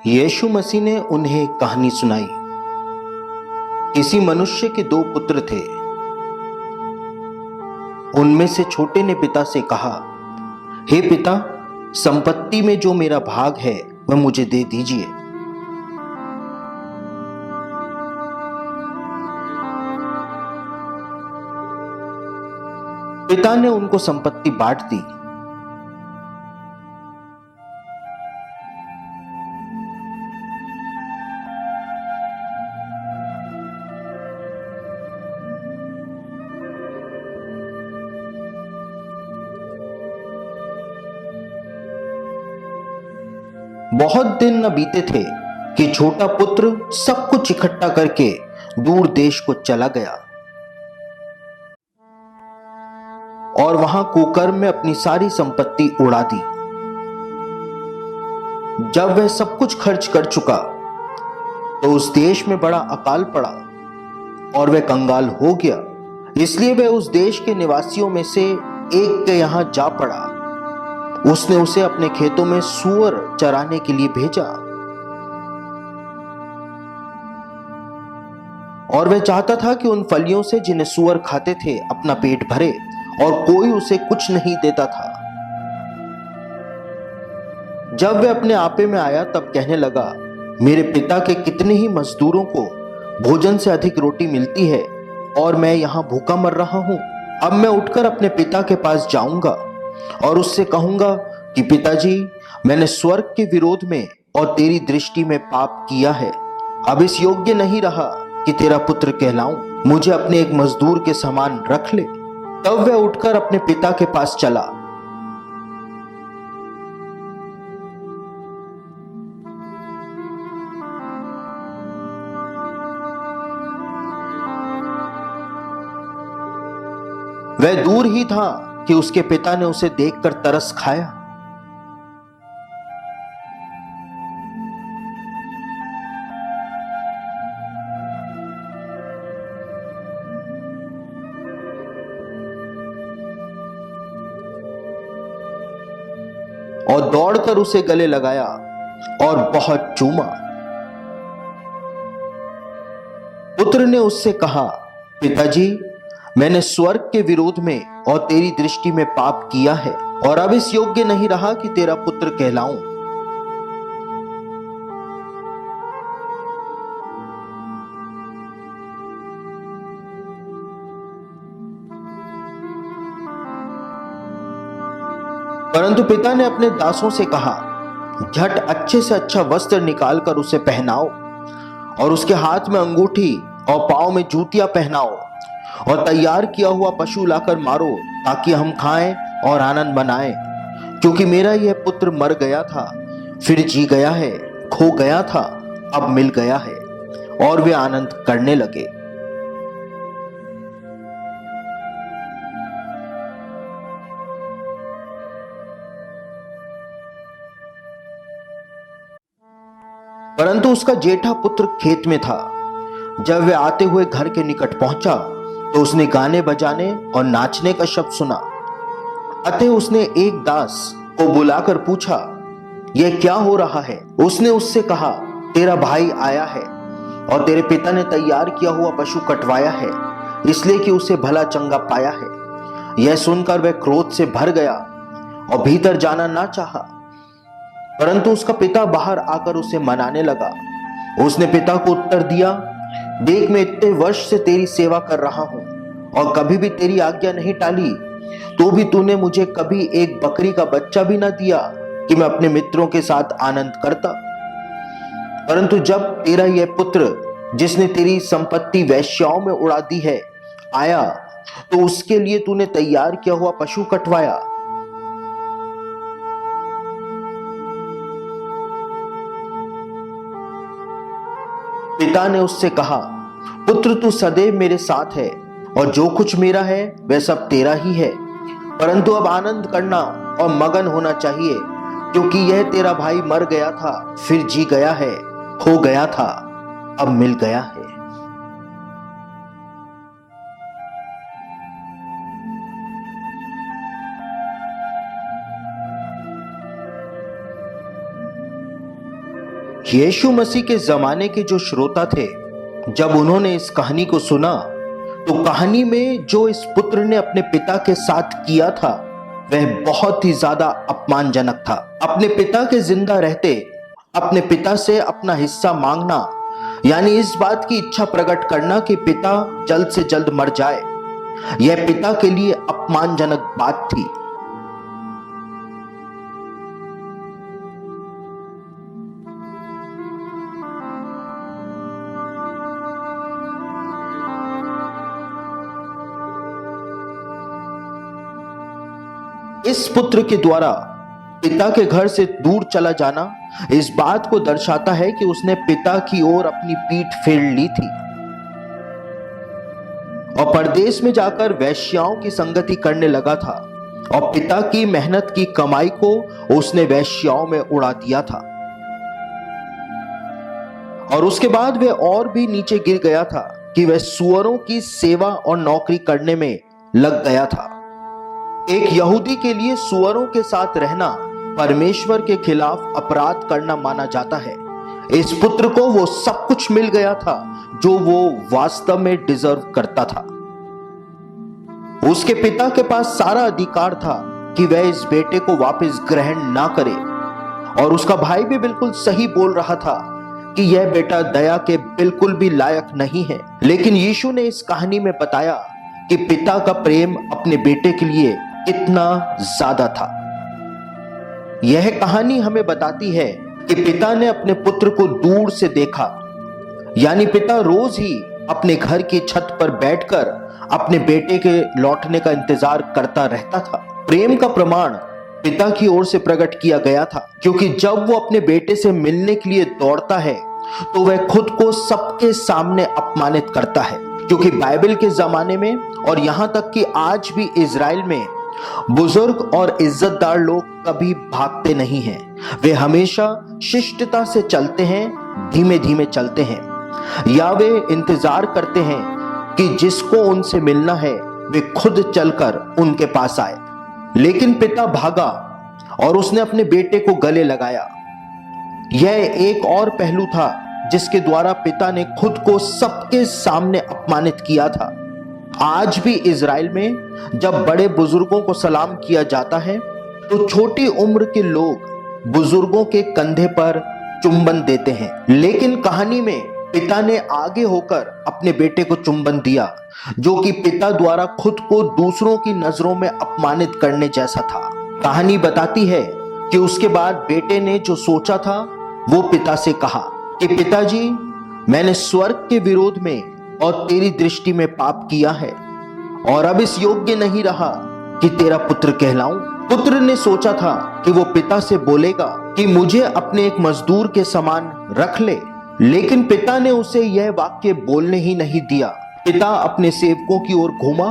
यीशु मसीह ने उन्हें एक कहानी सुनाई। किसी मनुष्य के दो पुत्र थे। उनमें से छोटे ने पिता से कहा, हे पिता, संपत्ति में जो मेरा भाग है वह मुझे दे दीजिए। पिता ने उनको संपत्ति बांट दी। बहुत दिन न बीते थे कि छोटा पुत्र सब कुछ इकट्ठा करके दूर देश को चला गया और वहां कुकर्म में अपनी सारी संपत्ति उड़ा दी। जब वह सब कुछ खर्च कर चुका तो उस देश में बड़ा अकाल पड़ा और वह कंगाल हो गया। इसलिए वह उस देश के निवासियों में से एक के यहां जा पड़ा। उसने उसे अपने खेतों में सूअर चराने के लिए भेजा और वह चाहता था कि उन फलियों से जिन्हें सूअर खाते थे अपना पेट भरे, और कोई उसे कुछ नहीं देता था। जब वह अपने आपे में आया तब कहने लगा, मेरे पिता के कितने ही मजदूरों को भोजन से अधिक रोटी मिलती है और मैं यहां भूखा मर रहा हूं। अब मैं उठकर अपने पिता के पास जाऊंगा और उससे कहूंगा कि पिताजी, मैंने स्वर्ग के विरोध में और तेरी दृष्टि में पाप किया है। अब इस योग्य नहीं रहा कि तेरा पुत्र कहलाऊं। मुझे अपने एक मजदूर के समान रख ले। तब वह उठकर अपने पिता के पास चला। वह दूर ही था कि उसके पिता ने उसे देखकर तरस खाया। और दौड़कर उसे गले लगाया और बहुत चूमा। पुत्र ने उससे कहा, पिताजी, मैंने स्वर्ग के विरोध में और तेरी दृष्टि में पाप किया है और अब इस योग्य नहीं रहा कि तेरा पुत्र कहलाऊं। परंतु पिता ने अपने दासों से कहा, झट अच्छे से अच्छा वस्त्र निकालकर उसे पहनाओ और उसके हाथ में अंगूठी और पांव में जूतियां पहनाओ और तैयार किया हुआ पशु लाकर मारो, ताकि हम खाएं और आनंद मनाएं। क्योंकि मेरा यह पुत्र मर गया था, फिर जी गया है, खो गया था, अब मिल गया है। और वे आनंद करने लगे। परंतु उसका जेठा पुत्र खेत में था। जब वह आते हुए घर के निकट पहुंचा तो उसने गाने बजाने और नाचने का शब्द सुना। अतः उसने एक दास को बुलाकर पूछा, यह क्या हो रहा है? उसने उससे कहा, तेरा भाई आया है और तेरे पिता ने तैयार किया हुआ पशु कटवाया है, इसलिए कि उसे भला चंगा पाया है। यह सुनकर वह क्रोध से भर गया और भीतर जाना ना चाहा। परंतु उसका पिता बाहर आकर उसे मनाने लगा। उसने पिता को उत्तर दिया, देख, मैं इतने वर्ष से तेरी सेवा कर रहा हूं और कभी भी तेरी आज्ञा नहीं टाली, तो भी तूने मुझे कभी एक बकरी का बच्चा भी ना दिया कि मैं अपने मित्रों के साथ आनंद करता। परंतु जब तेरा यह पुत्र, जिसने तेरी संपत्ति वेश्याओं में उड़ा दी है, आया तो उसके लिए तूने तैयार किया हुआ पशु कटवाया। पिता ने उससे कहा, पुत्र, तू सदैव मेरे साथ है और जो कुछ मेरा है वह सब तेरा ही है। परंतु अब आनंद करना और मगन होना चाहिए, क्योंकि यह तेरा भाई मर गया था, फिर जी गया है, खो गया था, अब मिल गया है। यीशु मसीह के जमाने के जो श्रोता थे, जब उन्होंने इस कहानी को सुना तो कहानी में जो इस पुत्र ने अपने पिता के साथ किया था वह बहुत ही ज्यादा अपमानजनक था। अपने पिता के जिंदा रहते अपने पिता से अपना हिस्सा मांगना, यानी इस बात की इच्छा प्रकट करना कि पिता जल्द से जल्द मर जाए, यह पिता के लिए अपमानजनक बात थी। इस पुत्र के द्वारा पिता के घर से दूर चला जाना इस बात को दर्शाता है कि उसने पिता की ओर अपनी पीठ फेर ली थी और परदेश में जाकर वेश्याओं की संगति करने लगा था और पिता की मेहनत की कमाई को उसने वेश्याओं में उड़ा दिया था। और उसके बाद वह और भी नीचे गिर गया था कि वह सुअरों की सेवा और नौकरी करने में लग गया था। एक यहूदी के लिए सुअरों के साथ रहना परमेश्वर के खिलाफ अपराध करना माना जाता है। इस पुत्र को वो सब कुछ मिल गया था जो वो वास्तव में डिजर्व करता था। उसके पिता के पास सारा अधिकार था कि वह इस बेटे को वापस ग्रहण ना करे और उसका भाई भी बिल्कुल सही बोल रहा था कि यह बेटा दया के बिल्कुल भी लायक नहीं है। लेकिन यीशु ने इस कहानी में बताया कि पिता का प्रेम अपने बेटे के लिए कितना ज्यादा था। यह कहानी हमें बताती है कि पिता ने अपने पुत्र को दूर से देखा, यानी पिता रोज ही अपने घर की छत पर बैठकर अपने बेटे के लौटने का इंतजार करता रहता था। प्रेम का प्रमाण पिता की ओर से प्रकट किया गया था, क्योंकि जब वो अपने बेटे से मिलने के लिए दौड़ता है तो वह खुद को सबके सामने अपमानित करता है। क्योंकि बाइबल के जमाने में और यहां तक कि आज भी इजराइल में बुजुर्ग और इज्जतदार लोग कभी भागते नहीं हैं, वे हमेशा शिष्टता से चलते हैं, धीमे धीमे चलते हैं, या वे इंतजार करते हैं कि जिसको उनसे मिलना है वे खुद चलकर उनके पास आए। लेकिन पिता भागा और उसने अपने बेटे को गले लगाया। यह एक और पहलू था जिसके द्वारा पिता ने खुद को सबके सामने अपमानित किया था। आज भी इजराइल में जब बड़े बुजुर्गों को सलाम किया जाता है तो छोटी उम्र के लोग बुजुर्गों के कंधे पर चुंबन देते हैं। लेकिन कहानी में पिता ने आगे होकर अपने बेटे को चुंबन दिया, जो कि पिता द्वारा खुद को दूसरों की नजरों में अपमानित करने जैसा था। कहानी बताती है कि उसके बाद बेटे ने जो सोचा था वो पिता से कहा कि पिताजी, मैंने स्वर्ग के विरोध में और तेरी दृष्टि में पाप किया है और अब इस योग्य नहीं रहा कि तेरा पुत्र कहलाऊं। पुत्र ने सोचा था कि वो पिता से बोलेगा कि मुझे अपने एक मजदूर के समान रख ले, लेकिन पिता ने उसे यह वाक्य बोलने ही नहीं दिया। पिता अपने सेवकों की ओर घूमा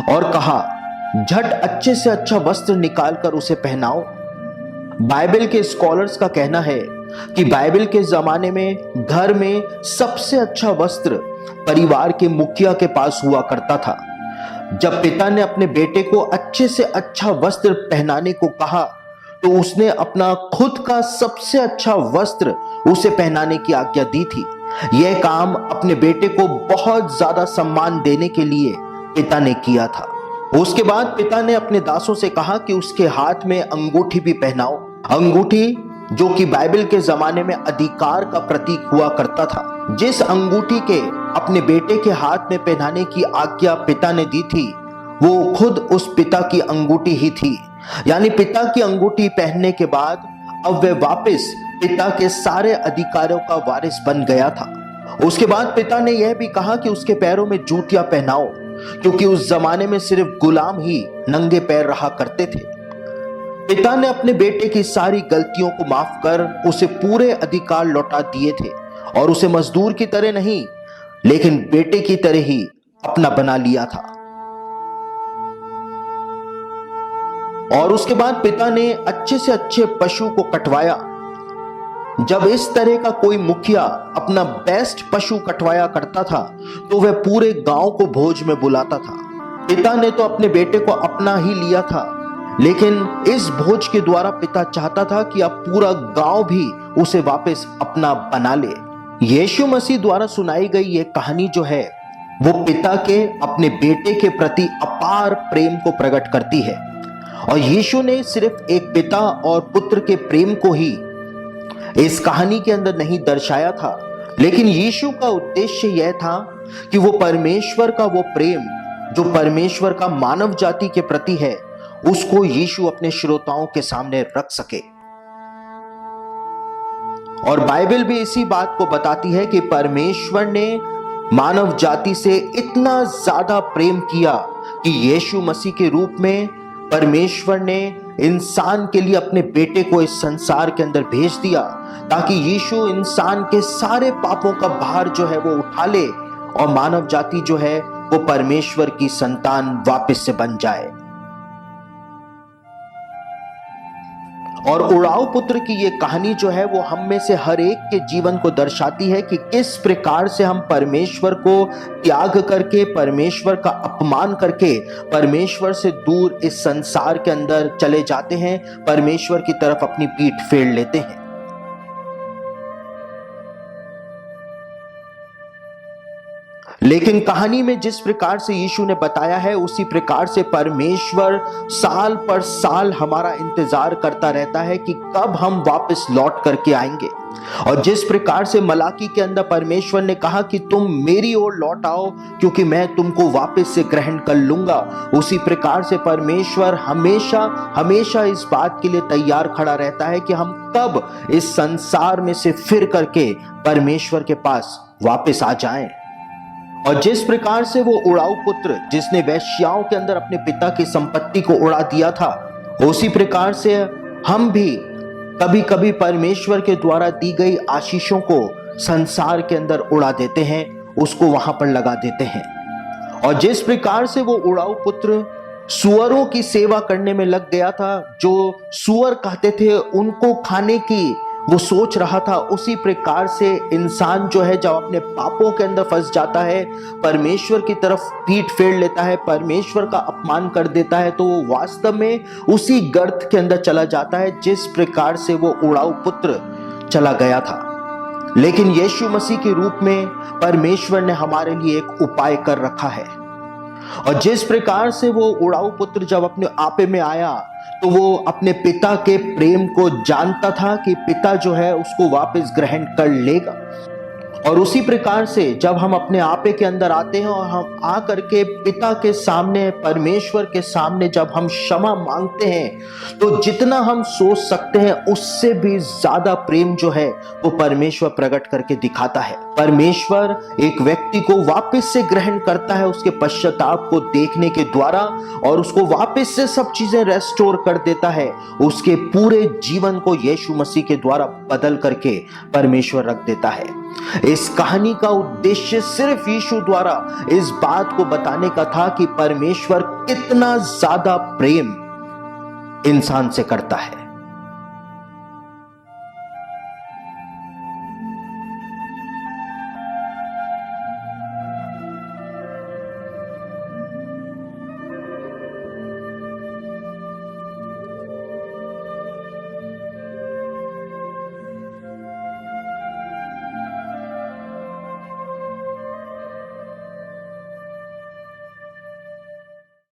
और कहा, झट अच्छे से अच्छा वस्त्र निकालकर उसे पहनाओ। बाइबल के स्कॉलर्स का कहना है कि बाइबल के जमाने में घर में सबसे अच्छा वस्त्र परिवार के मुखिया के पास हुआ करता था। जब पिता ने अपने बेटे को अच्छे से अच्छा वस्त्र पहनाने को कहा तो उसने अपना खुद का सबसे अच्छा वस्त्र उसे पहनाने की आज्ञा दी थी। यह काम अपने बेटे को बहुत ज्यादा सम्मान देने के लिए पिता ने किया था। उसके बाद पिता ने अपने दासों से कहा कि उसके हाथ में अंगूठी भी पहनाओ। अंगूठी जो कि बाइबल के जमाने में अधिकार का प्रतीक हुआ करता था। जिस अंगूठी के अपने बेटे के हाथ में पहनाने की आज्ञा पिता ने दी थी वो खुद उस पिता की अंगूठी ही थी। यानी पिता की अंगूठी पहनने के बाद अब वह वापस पिता के सारे अधिकारों का वारिस बन गया था। उसके बाद पिता ने यह भी कहा कि उसके पैरों में जूतियां पहनाओ, क्योंकि उस जमाने में सिर्फ गुलाम ही नंगे पैर रहा करते थे। पिता ने अपने बेटे की सारी गलतियों को माफ कर उसे पूरे अधिकार लौटा दिए थे और उसे मजदूर की तरह नहीं लेकिन बेटे की तरह ही अपना बना लिया था। और उसके बाद पिता ने अच्छे से अच्छे पशु को कटवाया। जब इस तरह का कोई मुखिया अपना बेस्ट पशु कटवाया करता था तो वह पूरे गांव को भोज में बुलाता था। पिता ने तो अपने बेटे को अपना ही लिया था, लेकिन इस भोज के द्वारा पिता चाहता था कि अब पूरा गांव भी उसे वापस अपना बना ले। यीशु मसीह द्वारा सुनाई गई यह कहानी जो है वो पिता के अपने बेटे के प्रति अपार प्रेम को प्रकट करती है। और यीशु ने सिर्फ एक पिता और पुत्र के प्रेम को ही इस कहानी के अंदर नहीं दर्शाया था, लेकिन यीशु का उद्देश्य यह था कि वो परमेश्वर का वो प्रेम जो परमेश्वर का मानव जाति के प्रति है उसको यीशु अपने श्रोताओं के सामने रख सके। और बाइबल भी इसी बात को बताती है कि परमेश्वर ने मानव जाति से इतना ज्यादा प्रेम किया कि यीशु मसीह के रूप में परमेश्वर ने इंसान के लिए अपने बेटे को इस संसार के अंदर भेज दिया, ताकि यीशु इंसान के सारे पापों का भार जो है वो उठा ले और मानव जाति जो है वो परमेश्वर की संतान वापस से बन जाए। और उड़ाऊ पुत्र की ये कहानी जो है वो हम में से हर एक के जीवन को दर्शाती है कि किस प्रकार से हम परमेश्वर को त्याग करके, परमेश्वर का अपमान करके, परमेश्वर से दूर इस संसार के अंदर चले जाते हैं, परमेश्वर की तरफ अपनी पीठ फेर लेते हैं। लेकिन कहानी में जिस प्रकार से यीशु ने बताया है उसी प्रकार से परमेश्वर साल पर साल हमारा इंतजार करता रहता है कि कब हम वापस लौट करके आएंगे। और जिस प्रकार से मलाकी के अंदर परमेश्वर ने कहा कि तुम मेरी ओर लौट आओ क्योंकि मैं तुमको वापस से ग्रहण कर लूंगा, उसी प्रकार से परमेश्वर हमेशा हमेशा इस बात के लिए तैयार खड़ा रहता है कि हम कब इस संसार में से फिर करके परमेश्वर के पास वापस आ जाएं। और जिस प्रकार से वो उड़ाऊ पुत्र जिसने वेश्याओं के अंदर अपने पिता की संपत्ति को उड़ा दिया था, उसी प्रकार से हम भी कभी कभी परमेश्वर के द्वारा दी गई आशीषों को संसार के अंदर उड़ा देते हैं, उसको वहां पर लगा देते हैं। और जिस प्रकार से वो उड़ाऊ पुत्र सुअरों की सेवा करने में लग गया था, जो सुअर कहते थे उनको खाने की वो सोच रहा था, उसी प्रकार से इंसान जो है जब अपने पापों के अंदर फंस जाता है, परमेश्वर की तरफ पीठ फेर लेता है, परमेश्वर का अपमान कर देता है, तो वो वास्तव में उसी गर्त के अंदर चला जाता है जिस प्रकार से वो उड़ाऊ पुत्र चला गया था। लेकिन यीशु मसीह के रूप में परमेश्वर ने हमारे लिए एक उपाय कर रखा है। और जिस प्रकार से वो उड़ाऊ पुत्र जब अपने आपे में आया तो वो अपने पिता के प्रेम को जानता था कि पिता जो है उसको वापस ग्रहण कर लेगा। और उसी प्रकार से जब हम अपने आपे के अंदर आते हैं और हम आ करके पिता के सामने, परमेश्वर के सामने जब हम क्षमा मांगते हैं, तो जितना हम सोच सकते हैं उससे भी ज्यादा प्रेम जो है वो परमेश्वर प्रकट करके दिखाता है। परमेश्वर एक व्यक्ति को वापस से ग्रहण करता है उसके पश्चाताप को देखने के द्वारा, और उसको वापस से सब चीजें रेस्टोर कर देता है। उसके पूरे जीवन को यीशु मसीह के द्वारा बदल करके परमेश्वर रख देता है। इस कहानी का उद्देश्य सिर्फ यीशु द्वारा इस बात को बताने का था कि परमेश्वर कितना ज्यादा प्रेम इंसान से करता है।